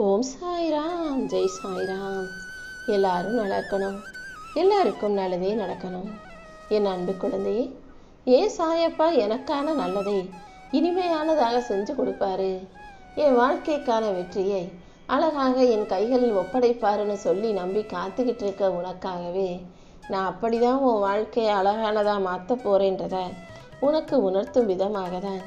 ஓம் சாய்ராம், ஜெய் சாய்ராம். எல்லாரும் நல்லா இருக்கணும், எல்லாருக்கும் நல்லதே நடக்கணும். என் அன்பு குழந்தையே, ஏன் சாயப்பா எனக்கான நல்லதை இனிமையானதாக செஞ்சு கொடுப்பாரு, என் வாழ்க்கைக்கான வெற்றியை அழகாக என் கைகளில் ஒப்படைப்பாருன்னு சொல்லி நம்பி காத்துக்கிட்டு இருக்க உனக்காகவே நான் அப்படிதான் உன் வாழ்க்கையை அழகானதாக மாற்ற போறேன்றத உனக்கு உணர்த்தும் விதமாக தான்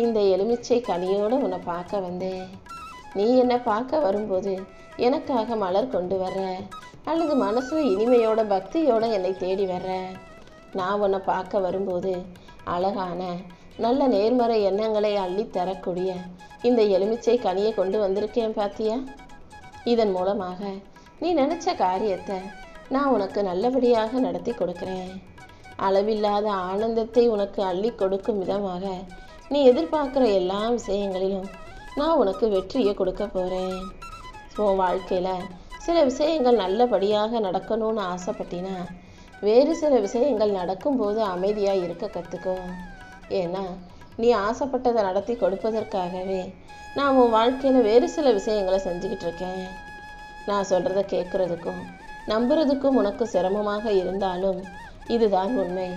இந்த எலுமிச்சை கனியோடு உன்னை பார்க்க வந்தேன். நீ என்னை பார்க்க வரும்போது எனக்காக மலர் கொண்டு வர்ற, அல்லது மனசில் இனிமையோட பக்தியோட என்னை தேடி வர்ற. நான் உன்னை பார்க்க வரும்போது அழகான நல்ல நேர்மறை எண்ணங்களை அள்ளி தரக்கூடிய இந்த எலுமிச்சை கனியை கொண்டு வந்திருக்கேன் பாத்தியா. இதன் மூலமாக நீ நினச்ச காரியத்தை நான் உனக்கு நல்லபடியாக நடத்தி கொடுக்குறேன். அளவில்லாத ஆனந்தத்தை உனக்கு அள்ளி கொடுக்கும் விதமாக நீ எதிர்பார்க்குற எல்லா விஷயங்களிலும் நான் உனக்கு வெற்றியை கொடுக்க போகிறேன். உன் வாழ்க்கையில் சில விஷயங்கள் நல்லபடியாக நடக்கணும்னு ஆசைப்பட்டினா வேறு சில விஷயங்கள் நடக்கும்போது அமைதியாக இருக்க கற்றுக்கோ. ஏன்னா நீ ஆசைப்பட்டதை நடத்தி கொடுப்பதற்காகவே நான் உன் வாழ்க்கையில் வேறு சில விஷயங்களை செஞ்சுக்கிட்டு இருக்கேன். நான் சொல்கிறத கேட்குறதுக்கும் நம்புறதுக்கும் உனக்கு சிரமமாக இருந்தாலும் இதுதான் உண்மை.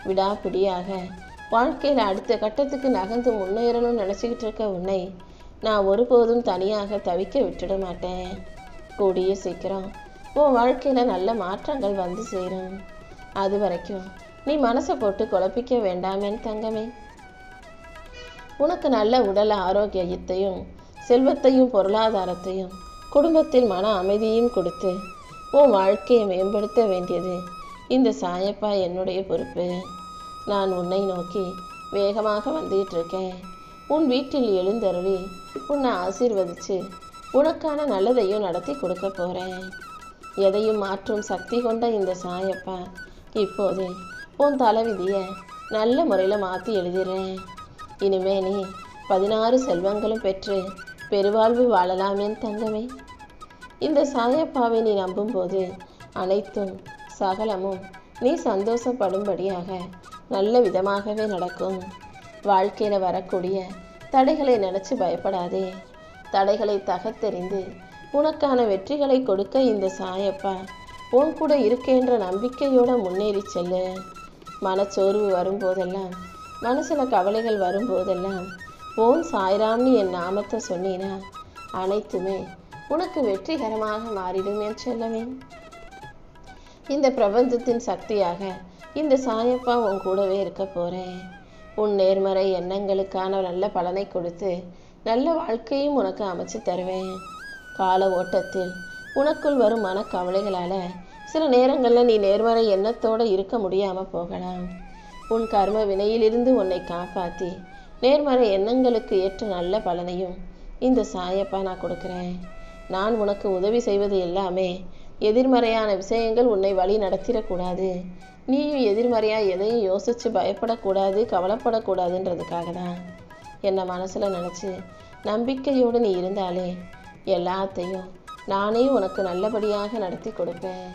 விடாப்பிடியாக வாழ்க்கையில் அடுத்த கட்டத்துக்கு நகர்ந்து முன்னேறணும்னு நினச்சிக்கிட்டு இருக்க உன்னை நான் ஒருபோதும் தனியாக தவிக்க விட்டுட மாட்டேன். கூடிய சீக்கிரம் உன் வாழ்க்கையில் நல்ல மாற்றங்கள் வந்து சேரும். அது வரைக்கும் நீ மனசை போட்டு குழப்பிக்க வேண்டாமேன் தங்கமே. உனக்கு நல்ல உடல் ஆரோக்கியத்தையும் செல்வத்தையும் பொருளாதாரத்தையும் குடும்பத்தில் மன அமைதியும் கொடுத்து உன் வாழ்க்கையை மேம்படுத்த வேண்டியது இந்த சாயப்பா என்னுடைய பொறுப்பு. நான் உன்னை நோக்கி வேகமாக வந்துகிட்டு இருக்கேன். உன் வீட்டில் எழுந்தருளி உன்னை ஆசீர்வதித்து உனக்கான நல்லதையும் நடத்தி கொடுக்க போகிறேன். எதையும் மாற்றும் சக்தி கொண்ட இந்த சாயப்பா இப்போது உன் தலைவிதியை நல்ல முறையில் மாற்றி எழுதிடுறேன். இனிமே நீ 16 செல்வங்களும் பெற்று பெருவாழ்வு வாழலாமேன் தங்கமே. இந்த சாயப்பாவை நீ நம்பும்போது அனைத்தும் சகலமும் நீ சந்தோஷப்படும்படியாக நல்ல விதமாகவே நடக்கும். வாழ்க்கையில் வரக்கூடிய தடைகளை நினச்சி பயப்படாதே. தடைகளை தகர்த்தெறிந்து உனக்கான வெற்றிகளை கொடுக்க இந்த சாயப்பா உன் கூட இருக்கேன்ற நம்பிக்கையோடு முன்னேறி செல்லு. மனச்சோர்வு வரும்போதெல்லாம், மனசில் கவலைகள் வரும்போதெல்லாம் ஓம் சாய்ராம்னு என் நாமத்தை சொன்னீனா அனைத்துமே உனக்கு வெற்றிகரமாக மாறிடும் என் செல்லவேன். இந்த பிரபஞ்சத்தின் சக்தியாக இந்த சாயப்பா உன் கூடவே இருக்க போகிறேன். உன் நேர்மறை எண்ணங்களுக்கான நல்ல பலனை கொடுத்து நல்ல வாழ்க்கையும் உனக்கு அமைச்சு தருவேன். கால ஓட்டத்தில் உனக்குள் வரும் மனக்கவலைகளால் சில நேரங்களில் நீ நேர்மறை எண்ணத்தோடு இருக்க முடியாமல் போகலாம். உன் கர்ம வினையிலிருந்து உன்னை காப்பாற்றி நேர்மறை எண்ணங்களுக்கு ஏற்ற நல்ல பலனையும் இந்த சாயப்பா நான் கொடுக்குறேன். நான் உனக்கு உதவி செய்வது எல்லாமே எதிர்மறையான விஷயங்கள் உன்னை வழி நடத்திடக்கூடாது. நீயும் எதிர்மறையாக எதையும் யோசித்து பயப்படக்கூடாது, கவலைப்படக்கூடாதுன்றதுக்காக தான். என்னை மனசில் நினச்சி நம்பிக்கையோடு நீ இருந்தாலே எல்லாத்தையும் நானே உனக்கு நல்லபடியாக நடத்தி கொடுப்பேன்.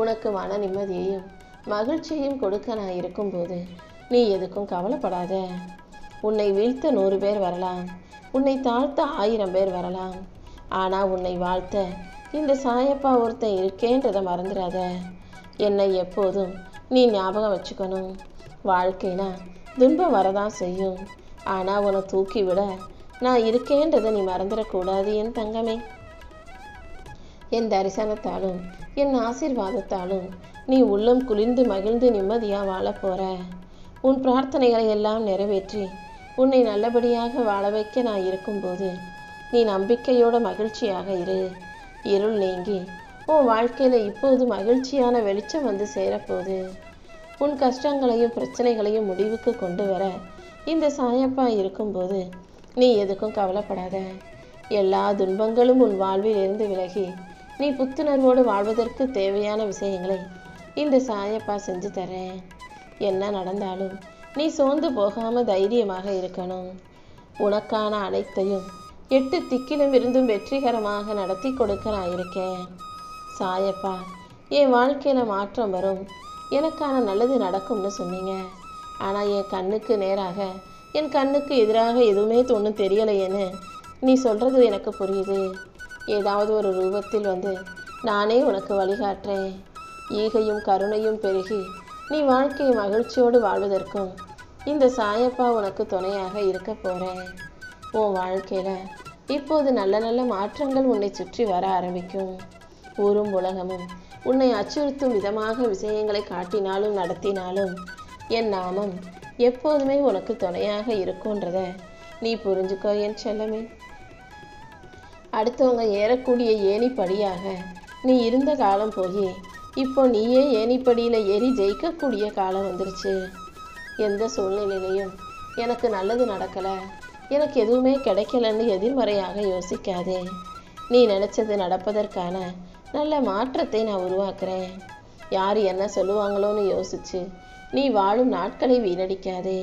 உனக்கு மன நிம்மதியையும் மகிழ்ச்சியையும் கொடுக்க நான் இருக்கும்போது நீ எதுக்கும் கவலைப்படாத. உன்னை வீழ்த்த 100 பேர் வரலாம், உன்னை தாழ்த்த 1000 பேர் வரலாம். ஆனால் உன்னை வாழ்த்த இந்த சாயப்பா ஒருத்தன் இருக்கேன்றதை மறந்துடாத. என்னை எப்போதும் நீ ஞாபகம் வச்சுக்கணும். வாழ்க்கைனா துன்பம் வரதான் செய்யும், ஆனால் உன்னை தூக்கி விட நான் இருக்கேன்றதை நீ மறந்துடக்கூடாது என் தங்கமே. என் தரிசனத்தாலும் என் ஆசீர்வாதத்தாலும் நீ உள்ளம் குளிர்ந்து மகிழ்ந்து நிம்மதியாக வாழ போற. உன் பிரார்த்தனைகளை எல்லாம் நிறைவேற்றி உன்னை நல்லபடியாக வாழ வைக்க நான் இருக்கும்போது நீ நம்பிக்கையோட மகிழ்ச்சியாக இரு. இருள் நீங்கி உன் வாழ்க்கையில் இப்போது மகிழ்ச்சியான வெளிச்சம் வந்து சேரப்போகுது. உன் கஷ்டங்களையும் பிரச்சனைகளையும் முடிவுக்கு கொண்டு வர இந்த சாயப்பா இருக்கும்போது நீ எதுக்கும் கவலைப்படாத. எல்லா துன்பங்களும் உன் வாழ்வில் இருந்து விலகி நீ புத்துணர்வோடு வாழ்வதற்கு தேவையான விஷயங்களை இந்த சாயப்பா செஞ்சு தரேன். என்ன நடந்தாலும் நீ சோர்ந்து போகாமல் தைரியமாக இருக்கணும். உனக்கான அனைத்தையும் 8 திக்கிலும் இருந்தும் வெற்றிகரமாக நடத்தி கொடுக்க நான் இருக்கேன். சாயப்பா என் வாழ்க்கையில் மாற்றம் வரும், எனக்கான நல்லது நடக்கும்னு சொன்னீங்க. ஆனால் என் கண்ணுக்கு நேராக என் கண்ணுக்கு எதிராக எதுவுமே ஒன்றும் தெரியலையேன்னு நீ சொல்கிறது எனக்கு புரியுது. ஏதாவது ஒரு ரூபத்தில் வந்து நானே உனக்கு வழிகாட்டுறேன். ஈகையும் கருணையும் பெருகி நீ வாழ்க்கையை மகிழ்ச்சியோடு வாழ்வதற்கும் இந்த சாயப்பா உனக்கு துணையாக இருக்க போகிறேன். உன் வாழ்க்கையில் இப்போது நல்ல நல்ல மாற்றங்கள் உன்னை சுற்றி வர ஆரம்பிக்கும். ஊரும் உலகமும் உன்னை அச்சுறுத்தும் விதமாக விஷயங்களை காட்டினாலும் நடத்தினாலும் என் நாமம் எப்போதுமே உனக்கு துணையாக இருக்கும்ன்றத நீ புரிஞ்சுக்கோ என் செல்லமே. அடுத்தவங்க ஏறக்கூடிய ஏணிப்படியாக நீ இருந்த காலம் போய் இப்போ நீயே ஏணிப்படியில் ஏறி ஜெயிக்கக்கூடிய காலம் வந்துருச்சு. எந்த சூழ்நிலையிலையும் எனக்கு நல்லது நடக்கலை, எனக்கு எதுவுமே கிடைக்கலன்னு எதிர்மறையாக யோசிக்காதே. நீ நினச்சது நடப்பதற்கான நல்ல மாற்றத்தை நான் உருவாக்குறேன். யார் என்ன சொல்லுவாங்களோன்னு யோசிச்சு நீ வாழும் நாட்களை வீணடிக்காதே.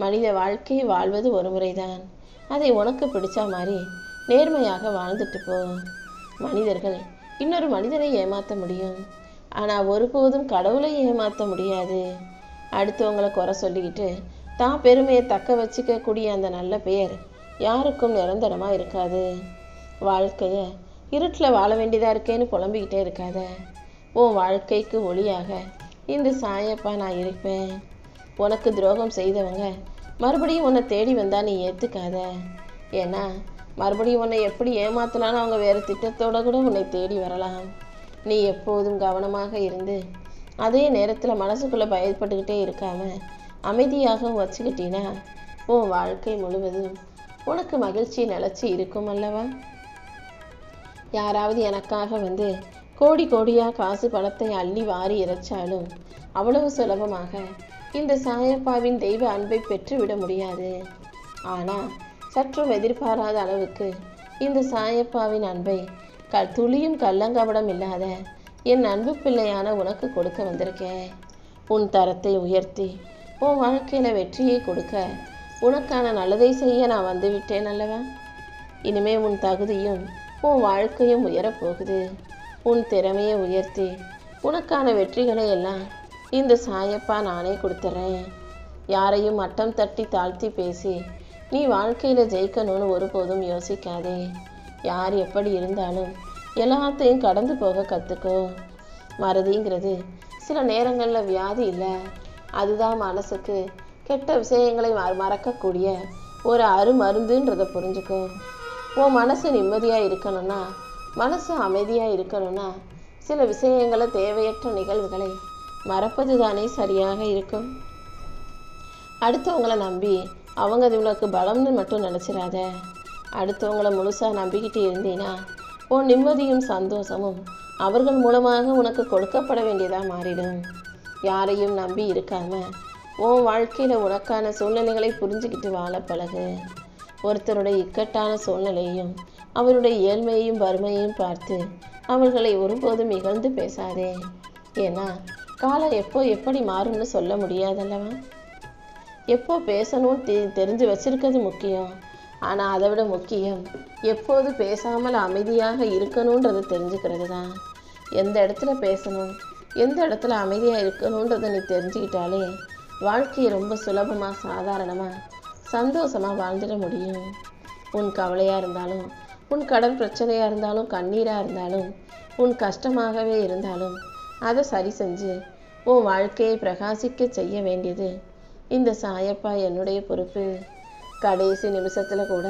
மனித வாழ்க்கையை வாழ்வது ஒரு முறைதான். அதை உனக்கு பிடிச்ச மாதிரி நேர்மையாக வாழ்ந்துட்டு போ. மனிதர்கள் இன்னொரு மனிதனை ஏமாற்ற முடியும், ஆனால் ஒருபோதும் கடவுளை ஏமாற்ற முடியாது. அடுத்தவங்களை குறை சொல்லிக்கிட்டு தான் பெருமையை தக்க வச்சுக்கக்கூடிய அந்த நல்ல பெயர் யாருக்கும் நிரந்தரமாக இருக்காது. வாழ்க்கையை இருட்டில் வாழ வேண்டியதாக இருக்கேன்னு புலம்பிக்கிட்டே இருக்காத. உன் வாழ்க்கைக்கு ஒளியாக இந்த சாயப்பா நான் இருப்பேன். உனக்கு துரோகம் செய்தவங்க மறுபடியும் உன்னை தேடி வந்தால் நீ ஏற்றுக்காத. ஏன்னா மறுபடியும் உன்னை எப்படி ஏமாத்தலான்னு அவங்க வேறு திட்டத்தோடு கூட உன்னை தேடி வரலாம். நீ எப்போதும் கவனமாக இருந்து அதே நேரத்தில் மனசுக்குள்ளே பயப்பட்டுக்கிட்டே இருக்காம அமைதியாகவும் வச்சுக்கிட்டீன்னா உன் வாழ்க்கை முழுவதும் உனக்கு மகிழ்ச்சி நிலச்சி இருக்கும் அல்லவா. யாராவது எனக்காக வந்து கோடி கோடியாக காசு பணத்தை அள்ளி வாரி இறைச்சாலும் அவ்வளவு சுலபமாக இந்த சாயப்பாவின் தெய்வ அன்பை பெற்றுவிட முடியாது. ஆனால் சற்றும் எதிர்பாராத அளவுக்கு இந்த சாயப்பாவின் அன்பை துளியும் கள்ளங்கபடம் இல்லாத என் அன்பு பிள்ளையான உனக்கு கொடுக்க வந்திருக்கேன். உன் தரத்தை உயர்த்தி உன் வாழ்க்கையில் வெற்றியை கொடுக்க உனக்கான நல்லதை செய்ய நான் வந்துவிட்டேன் அல்லவா. இனிமே உன் தகுதியும் உன் வாழ்க்கையும் உயரப்போகுது. உன் திறமையை உயர்த்தி உனக்கான வெற்றிகளை எல்லாம் இந்த சாயப்பா நானே கொடுத்துட்றேன். யாரையும் மட்டம் தட்டி தாழ்த்தி பேசி நீ வாழ்க்கையில் ஜெயிக்கணும்னு ஒருபோதும் யோசிக்காதே. யார் எப்படி இருந்தாலும் எல்லாத்தையும் கடந்து போக கற்றுக்கோ. மறதிங்கிறது சில நேரங்களில் வியாதி இல்லை, அதுதான் மனசுக்கு கெட்ட விஷயங்களை மறக்கக்கூடிய ஒரு அருமருந்துன்றதை புரிஞ்சுக்கோ. உன் மனசு நிம்மதியாக இருக்கணும்னா, மனசு அமைதியாக இருக்கணும்னா சில விஷயங்களை, தேவையற்ற நிகழ்வுகளை மறப்பது தானே சரியாக இருக்கும். அடுத்தவங்களை நம்பி அவங்க அது உனக்கு பலம்னு மட்டும் நினச்சிடாத. அடுத்தவங்களை முழுசாக நம்பிக்கிட்டு இருந்தீன்னா உன் நிம்மதியும் சந்தோஷமும் அவர்கள் மூலமாக உனக்கு கொடுக்கப்பட வேண்டியதாக மாறிடும். யாரையும் நம்பி இருக்காம உன் வாழ்க்கையில் உனக்கான சூழ்நிலைகளை புரிஞ்சுக்கிட்டு வாழ பழகு. ஒருத்தருடைய இக்கட்டான சூழ்நிலையையும் அவருடைய ஏழ்மையையும் வறுமையையும் பார்த்து அவர்களை ஒருபோதும் இகழ்ந்து பேசாதே. ஏன்னா காலம் எப்போ எப்படி மாறும்னு சொல்ல முடியாதல்லவா. எப்போ பேசணும்னு தெரிஞ்சு வச்சிருக்கிறது முக்கியம். ஆனால் அதை விட முக்கியம் எப்போது பேசாமல் அமைதியாக இருக்கணுன்றதை தெரிஞ்சுக்கிறது தான். எந்த இடத்துல பேசணும், எந்த இடத்துல அமைதியாக இருக்கணுன்றதை நீ தெரிஞ்சுக்கிட்டாலே வாழ்க்கையை ரொம்ப சுலபமாக, சாதாரணமாக, சந்தோஷமாக வாழ்ந்துட முடியும். உன் கவலையாக இருந்தாலும், உன் கடன் பிரச்சனையாக இருந்தாலும், கண்ணீராக இருந்தாலும், உன் கஷ்டமாகவே இருந்தாலும் அதை சரி செஞ்சு உன் வாழ்க்கையை பிரகாசிக்க செய்ய வேண்டியது இந்த சாயப்பா என்னுடைய பொறுப்பு. கடைசி நிமிஷத்தில் கூட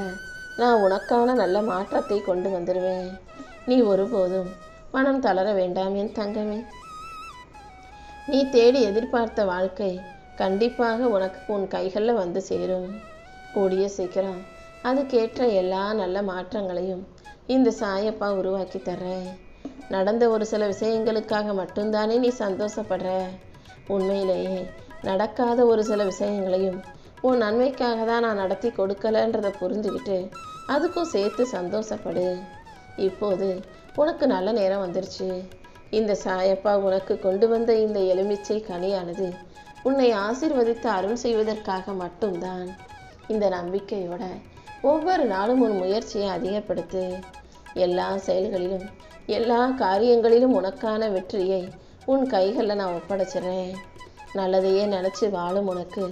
நான் உனக்கான நல்ல மாற்றத்தை கொண்டு வந்துடுவேன். நீ ஒருபோதும் மனம் தளர வேண்டாம் என் தங்கமே. நீ தேடி எதிர்பார்த்த வாழ்க்கை கண்டிப்பாக உனக்கு உன் கைகளில் வந்து சேரும். கூடிய சீக்கிரம் அதுக்கேற்ற எல்லா நல்ல மாற்றங்களையும் இந்த சாயப்பா உருவாக்கி தர்றேன். நடந்த ஒரு சில விஷயங்களுக்காக மட்டும்தானே நீ சந்தோஷப்படுற. உண்மையிலேயே நடக்காத ஒரு சில விஷயங்களையும் உன் நன்மைக்காக தான் நான் நடத்தி கொடுக்கலன்றதை புரிஞ்சுக்கிட்டு அதுக்கும் சேர்த்து சந்தோஷப்படு. இப்போது உனக்கு நல்ல நேரம் வந்துருச்சு. இந்த சாயப்பா உனக்கு கொண்டு வந்த இந்த எலுமிச்சை கனியானது உன்னை ஆசீர்வதித்து அருள் செய்வதற்காக மட்டும்தான். இந்த நம்பிக்கையோட ஒவ்வொரு நாளும் உன் முயற்சியை அதிகப்படுத்து. எல்லா செயல்களிலும், எல்லா காரியங்களிலும் உனக்கான வெற்றியை உன் கைகளில் நான் ஒப்படைச்சிடுறேன். நல்லதையே நினச்சி வாழும் உனக்கு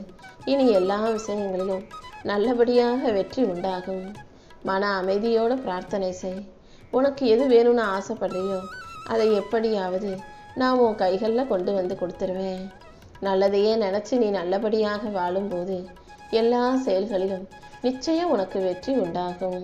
இனி எல்லா விஷயங்களிலும் நல்லபடியாக வெற்றி உண்டாகும். மன அமைதியோடு பிரார்த்தனை செய். உனக்கு எது வேணும்னு ஆசைப்படுறியோ அதை எப்படியாவது நான் உன் கைகளில் கொண்டு வந்து கொடுத்துருவேன். நல்லதையே நினச்சி நீ நல்லபடியாக வாழும்போது எல்லா செயல்களிலும் நிச்சயம் உனக்கு வெற்றி உண்டாகும்.